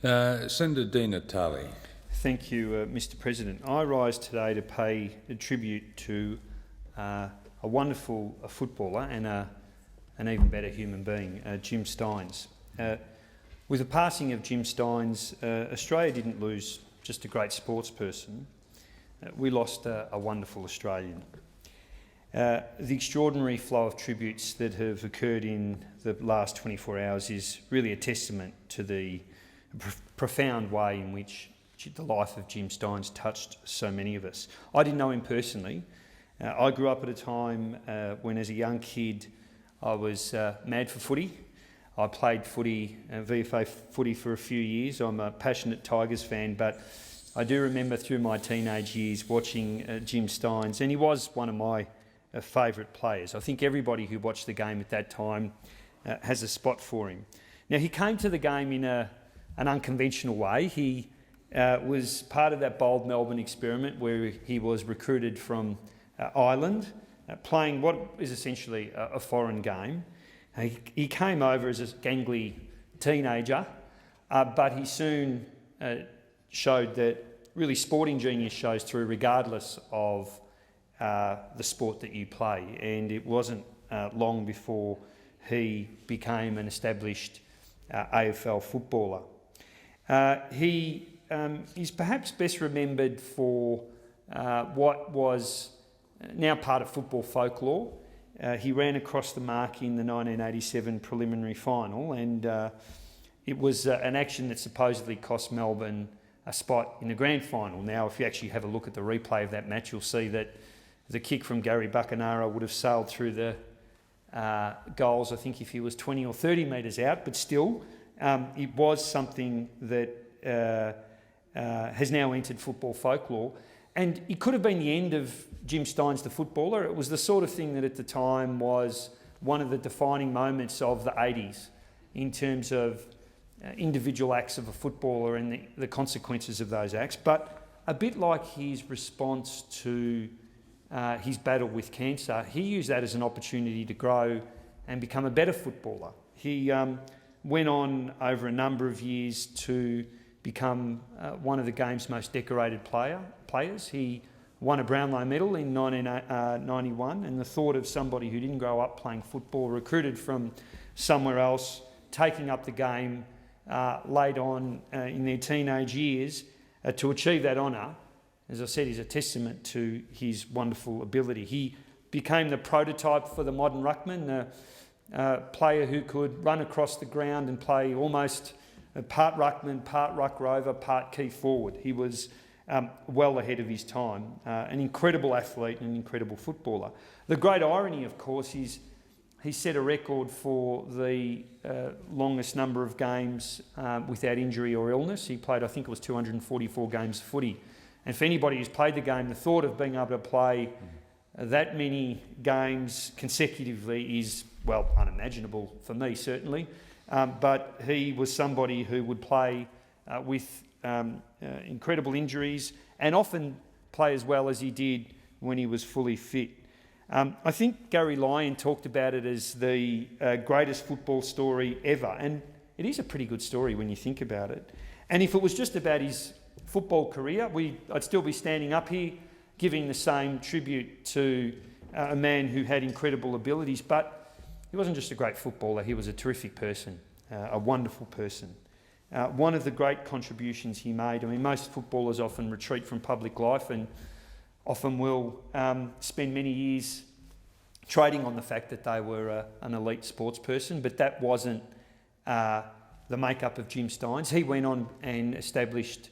Senator Di Natale. Thank you, Mr President. I rise today to pay a tribute to a wonderful footballer and an even better human being, Jim Stynes. With the passing of Jim Stynes, Australia didn't lose just a great sports person. We lost a wonderful Australian. The extraordinary flow of tributes that have occurred in the last 24 hours is really a testament to the profound way in which the life of Jim Stynes touched so many of us. I didn't know him personally. I grew up at a time when, as a young kid, I was mad for footy. I played footy, VFA footy, for a few years. I'm a passionate Tigers fan, but I do remember through my teenage years watching Jim Stynes, and he was one of my favourite players. I think everybody who watched the game at that time has a spot for him. Now, he came to the game in an unconventional way. He was part of that bold Melbourne experiment where he was recruited from Ireland, playing what is essentially a foreign game. He came over as a gangly teenager, but he soon showed that really sporting genius shows through regardless of the sport that you play, and it wasn't long before he became an established AFL footballer. He is perhaps best remembered for what was now part of football folklore. He ran across the mark in the 1987 preliminary final, and it was an action that supposedly cost Melbourne a spot in the grand final. Now, if you actually have a look at the replay of that match, you'll see that the kick from Gary Buckenara would have sailed through the goals, I think, if he was 20 or 30 metres out, but still, it was something that has now entered football folklore. And it could have been the end of Jim Stynes, the footballer. It was the sort of thing that at the time was one of the defining moments of the 80s in terms of individual acts of a footballer and the consequences of those acts. But a bit like his response to his battle with cancer, he used that as an opportunity to grow and become a better footballer. He went on over a number of years to become one of the game's most decorated players. He won a Brownlow medal in 1991, and the thought of somebody who didn't grow up playing football, recruited from somewhere else, taking up the game late on in their teenage years to achieve that honour, as I said, is a testament to his wonderful ability. He became the prototype for the modern ruckman, a player who could run across the ground and play almost part ruckman, part ruck rover, part key forward. He was well ahead of his time, an incredible athlete and an incredible footballer. The great irony, of course, is he set a record for the longest number of games without injury or illness. He played, I think it was 244 games of footy. And for anybody who's played the game, the thought of being able to play that many games consecutively is, well, unimaginable for me, certainly. But he was somebody who would play with incredible injuries and often play as well as he did when he was fully fit. I think Gary Lyon talked about it as the greatest football story ever, and it is a pretty good story when you think about it. And if it was just about his football career, I'd still be standing up here giving the same tribute to a man who had incredible abilities, but he wasn't just a great footballer, he was a terrific person, a wonderful person. One of the great contributions he made, I mean, most footballers often retreat from public life and often will spend many years trading on the fact that they were an elite sports person, but that wasn't the makeup of Jim Stynes. He went on and established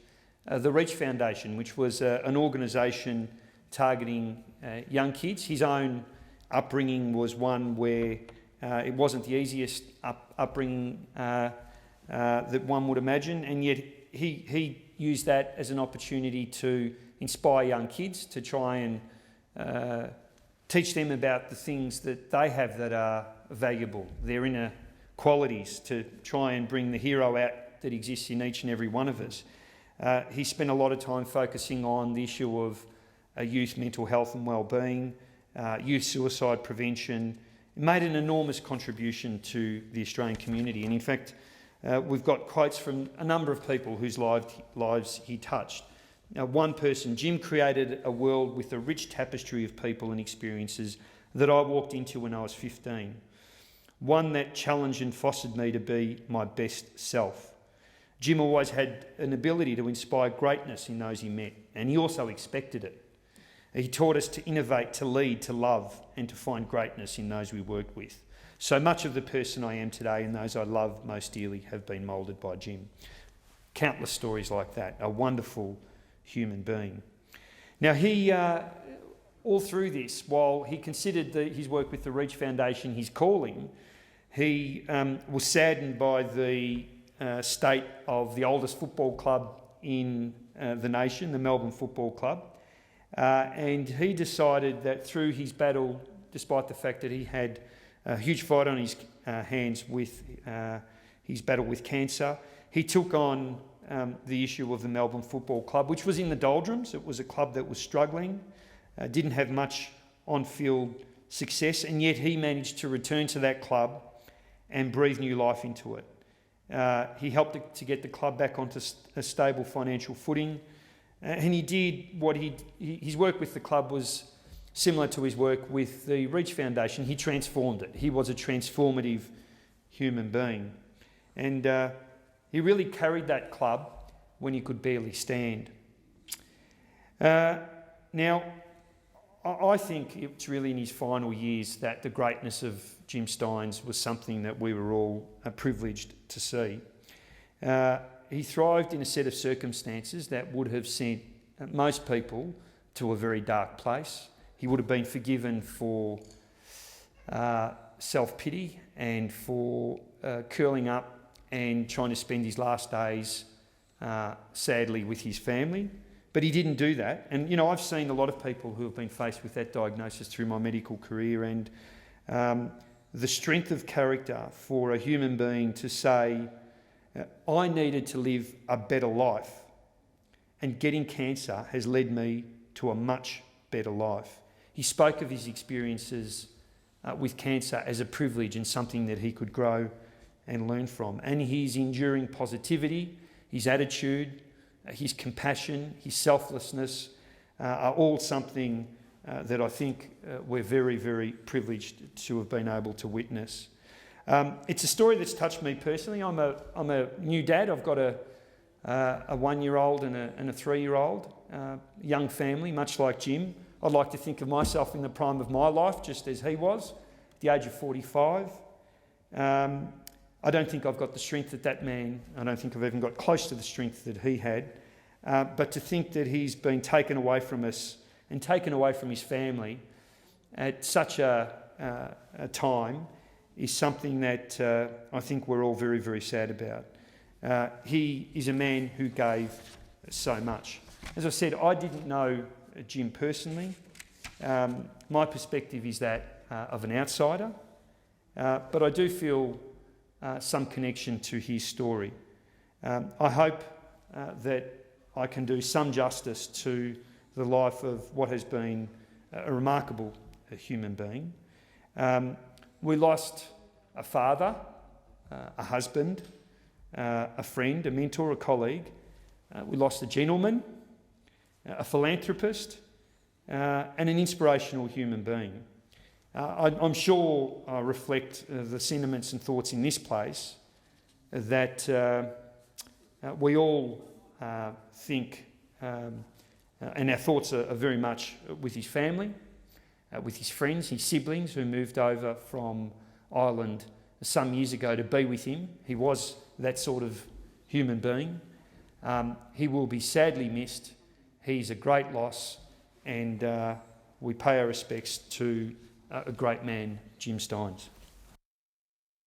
the Reach Foundation, which was an organisation targeting young kids. His own upbringing was one where it wasn't the easiest upbringing that one would imagine, and yet he used that as an opportunity to inspire young kids, to try and teach them about the things that they have that are valuable, their inner qualities, to try and bring the hero out that exists in each and every one of us. He spent a lot of time focusing on the issue of youth mental health and wellbeing, youth suicide prevention. He made an enormous contribution to the Australian community, and in fact, We've got quotes from a number of people whose lives he touched. Now, one person, Jim created a world with a rich tapestry of people and experiences that I walked into when I was 15. One that challenged and fostered me to be my best self. Jim always had an ability to inspire greatness in those he met, and he also expected it. He taught us to innovate, to lead, to love, and to find greatness in those we worked with. So much of the person I am today and those I love most dearly have been moulded by Jim. Countless stories like that. A wonderful human being. Now, he, all through this, while he considered his work with the Reach Foundation his calling, he was saddened by the state of the oldest football club in the nation, the Melbourne Football Club. And he decided that through his battle, despite the fact that he had a huge fight on his hands with his battle with cancer, he took on the issue of the Melbourne Football Club, which was in the doldrums. It was a club that was struggling, didn't have much on-field success, and yet he managed to return to that club and breathe new life into it. He helped to get the club back onto a stable financial footing, and he did what his work with the club was similar to his work with the Reach Foundation. He transformed it. He was a transformative human being. And he really carried that club when he could barely stand. Now, I think it's really in his final years that the greatness of Jim Stynes was something that we were all privileged to see. He thrived in a set of circumstances that would have sent most people to a very dark place. He would have been forgiven for self-pity and for curling up and trying to spend his last days sadly with his family. But he didn't do that. And, you know, I've seen a lot of people who have been faced with that diagnosis through my medical career, and the strength of character for a human being to say, I needed to live a better life, and getting cancer has led me to a much better life. He spoke of his experiences with cancer as a privilege and something that he could grow and learn from. And his enduring positivity, his attitude, his compassion, his selflessness are all something that I think we're very, very privileged to have been able to witness. It's a story that's touched me personally. I'm a new dad. I've got a 1-year-old and a 3-year-old, young family, much like Jim. I'd like to think of myself in the prime of my life, just as he was, at the age of 45. I don't think I've got the strength that that man, I don't think I've even got close to the strength that he had. But to think that he's been taken away from us and taken away from his family at such a time is something that I think we're all very, very sad about. He is a man who gave so much. As I said, I didn't know Jim personally. My perspective is that of an outsider, but I do feel some connection to his story. I hope that I can do some justice to the life of what has been a remarkable human being. We lost a father, a husband, a friend, a mentor, a colleague. We lost a gentleman, a philanthropist, and an inspirational human being. I'm sure I reflect the sentiments and thoughts in this place that we all think, and our thoughts are very much with his family, with his friends, his siblings who moved over from Ireland some years ago to be with him. He was that sort of human being. He will be sadly missed. He's a great loss, and we pay our respects to a great man, Jim Stynes.